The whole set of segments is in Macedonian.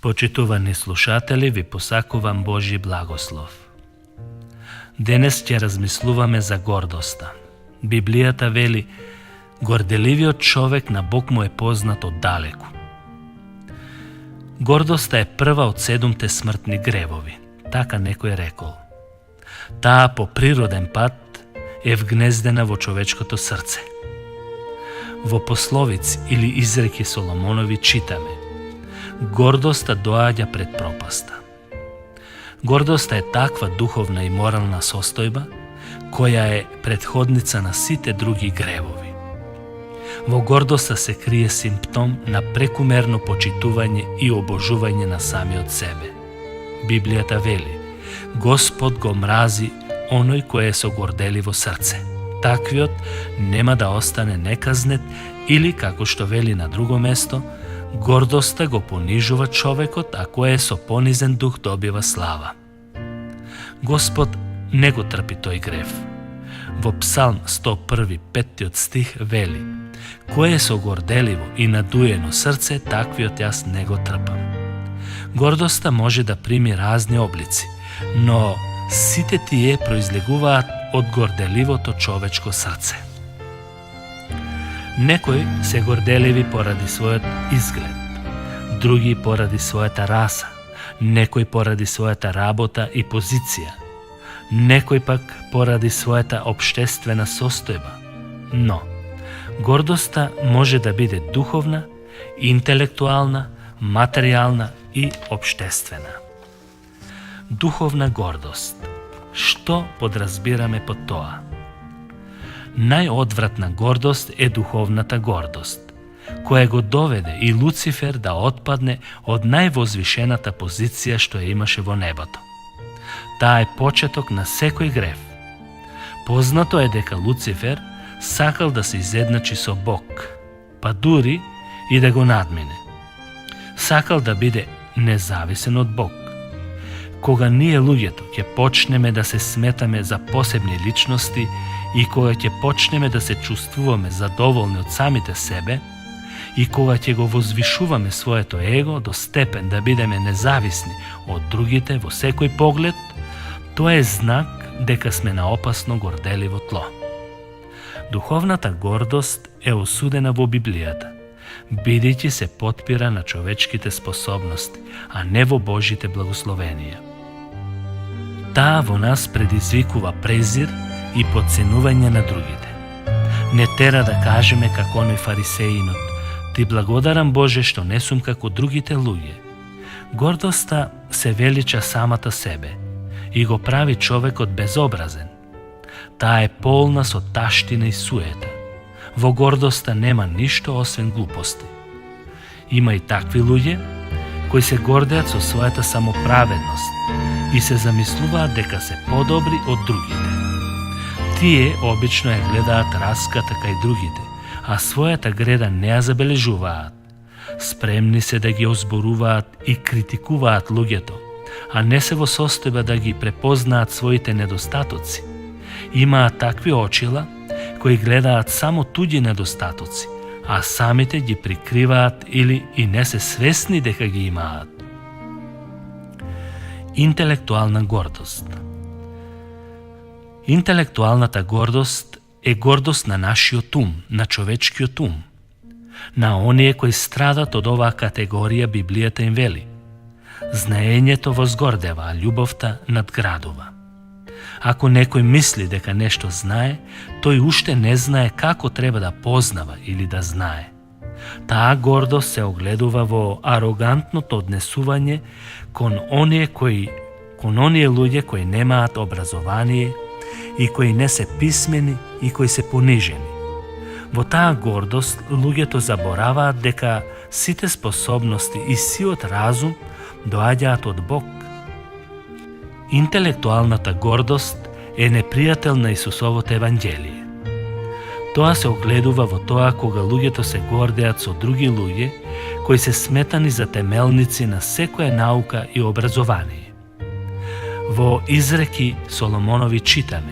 Почитувани слушатели, ви посакувам Божи благослов. Денес ќе размислуваме за гордоста. Библијата вели: горделивиот човек на Бог му е познат од далеку. Гордоста е прва од 7 смртни гревови, така некој рекол. Таа по природен пат е вгнездена во човечкото срце. Во пословици или изреки Соломонови читаме: гордоста доаѓа пред пропаста. Гордоста е таква духовна и морална состојба која е претходница на сите други гревови. Во гордоста се крие симптом на прекумерно почитување и обожување на самиот себе. Библијата вели: Господ го мрази оној кој е со горделиво срце. Таквиот нема да остане неказнет или, како што вели на друго место, гордоста го понижува човекот, а кој е со понизен дух добива слава. Господ не го трпи тој грев. Во Псалм 101, 5 стих вели: кој е со горделиво и надуено срце, таквиот јас не го трпам. Гордоста може да прими разни облици, но сите тие произлегуваат од горделивото човечко срце. Некои се горделиви поради својот изглед, други поради својата раса, некој поради својата работа и позиција, некој пак поради својата општествена состојба. Но гордоста може да биде духовна, интелектуална, материјална и општествена. Духовна гордост. Што подразбираме под тоа? Најодвратна гордост е духовната гордост, која го доведе и Луцифер да отпадне од највозвишената позиција што ја имаше во небото. Таа е почеток на секој грев. Познато е дека Луцифер сакал да се изедначи со Бог, па дури и да го надмине. Сакал да биде независен од Бог. Кога ние луѓето ќе почнеме да се сметаме за посебни личности и кога ќе почнеме да се чувствуваме задоволни од самите себе и кога ќе го возвишуваме своето его до степен да бидеме независни од другите во секој поглед, тоа е знак дека сме на опасно горделиво тло. Духовната гордост е осудена во Библијата, бидејќи се потпира на човечките способности, а не во Божите благословенија. Таа во нас предизвикува презир и потценување на другите. Не тера да кажеме како оној фарисеинот: ти благодарам Боже што не сум како другите луѓе. Гордоста се велича самата себе и го прави човекот безобразен. Таа е полна со таштина и суета. Во гордоста нема ништо освен глупости. Има и такви луѓе кои се гордеат со својата самоправедност и се замислуваат дека се подобри од другите. Тие обично ја гледаат раската кај другите, а својата греда не ја забележуваат. Спремни се да ги озборуваат и критикуваат луѓето, а не се во состојба да ги препознаат своите недостатоци. Имаат такви очила кои гледаат само туѓи недостатоци, а самите ги прикриваат или и не се свесни дека ги имаат. Интелектуална гордост. Интелектуалната гордост е гордост на нашиот ум, на човечкиот ум. На оние кои страдат од оваа категорија Библијата им вели: знаењето возгордева, а љубовта надградува. Ако некој мисли дека нешто знае, тој уште не знае како треба да познава или да знае. Таа гордост се огледува во арогантното однесување кон оние луѓе кои немаат образование и кои не се писмени и кои се понижени. Во таа гордост луѓето забораваат дека сите способности и сиот разум доаѓаат од Бог. Интелектуалната гордост е непријател на Исусовото евангелие. Тоа се огледува во тоа кога луѓето се гордеат со други луѓе кои се сметани за темелници на секоја наука и образование. Во изреки Соломонови читаме: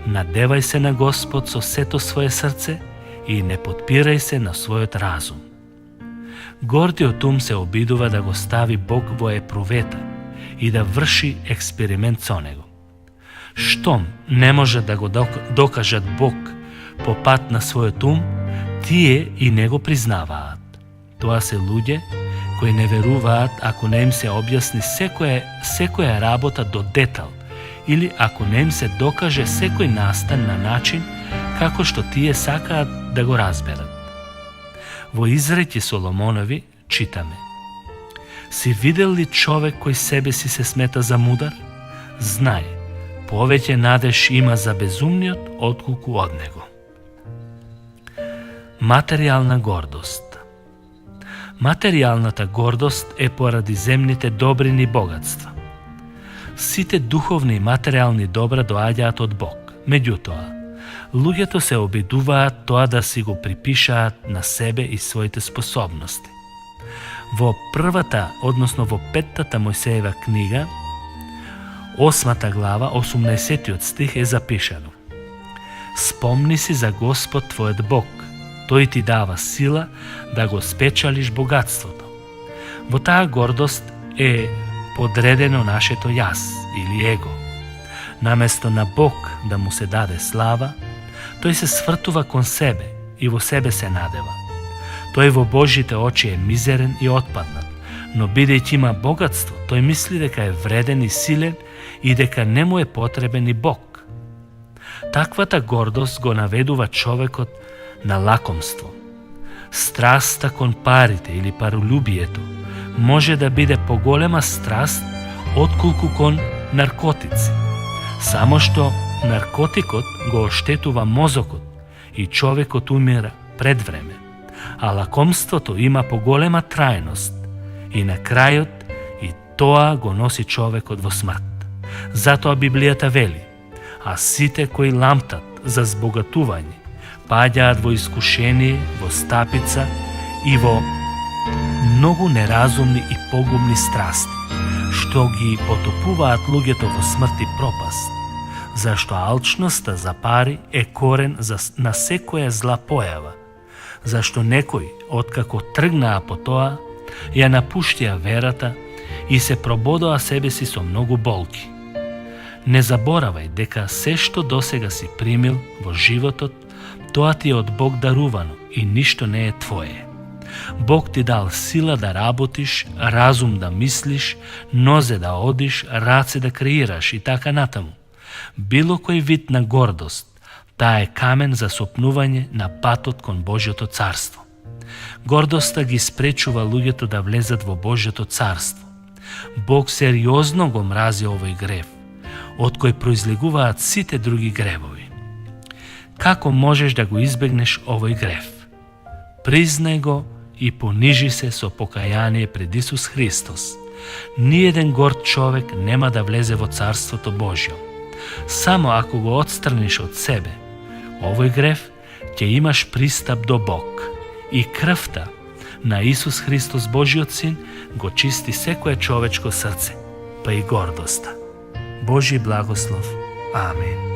надевај се на Господ со сето своje срце и не подпирај се на својот разум. Гордиот ум се обидува да го стави Бог во епрувета и да врши експеримент со него. Штом не може да го докажат Бог по пат на својот ум, тие и не го признаваат. Тоа се луѓе кои не веруваат ако не им се објасни секоја работа до детал или ако не им се докаже секој настан на начин како што тие сакаат да го разберат. Во изреки Соломонови читаме: Си видел ли човек кој себе си се смета за мудар? Знај, повеќе надеж има за безумниот отколку од него. Материјална гордост. Материјалната гордост е поради земните добрини и богатства. Сите духовни и материјални добра доаѓаат од Бог. Меѓутоа, луѓето се обидуваат тоа да си го припишаат на себе и своите способности. Во првата, односно во 5-та Мојсеева книга, 8 глава, 18 стих е запишано: Спомни си за Господ твојот Бог, тој ти дава сила да го спечалиш богатството. Во таа гордост е подредено нашето јас или его. Наместо на Бог да му се даде слава, тој се свртува кон себе и во себе се надева. Тој во Божите очи е мизерен и отпаднат, но бидејќи има богатство, тој мисли дека е вреден и силен и дека не му е потребен и Бог. Таквата гордост го наведува човекот на лакомство. Страста кон парите или паролюбието може да биде поголема страст отколку кон наркотици. Само што наркотикот го оштетува мозокот и човекот умира пред време, а лакомството има поголема трајност и на крајот и тоа го носи човекот во смрт. Затоа Библијата вели: а сите кои ламтат за збогатување паѓаат во искушение, во стапица и во многу неразумни и погубни страсти, што ги потопуваат луѓето во смрт и пропаст, зашто алчноста за пари е корен на секоја зла појава, зашто некои, откако тргнаа по тоа, ја напуштија верата и се прободоа себе си со многу болки. Не заборавај дека се што досега си примил во животот, тоа ти е од Бог дарувано и ништо не е твое. Бог ти дал сила да работиш, разум да мислиш, нозе да одиш, раце да креираш и така натаму. Било кој вид на гордост, таа е камен за сопнување на патот кон Божјото царство. Гордоста ги спречува луѓето да влезат во Божјото царство. Бог сериозно го мрази овој грев, од кој произлегуваат сите други гревови. Како можеш да го избегнеш овој грев? Признај го и понижи се со покаяние пред Исус Христос. Ниеден горд човек нема да влезе во Царството Божјо. Само ако го отстраниш од себе овој грев, ќе имаш пристап до Бог. И крвта на Исус Христос, Божиот Син, го чисти секое човечко срце, па и гордоста. Божи благослов. Амин.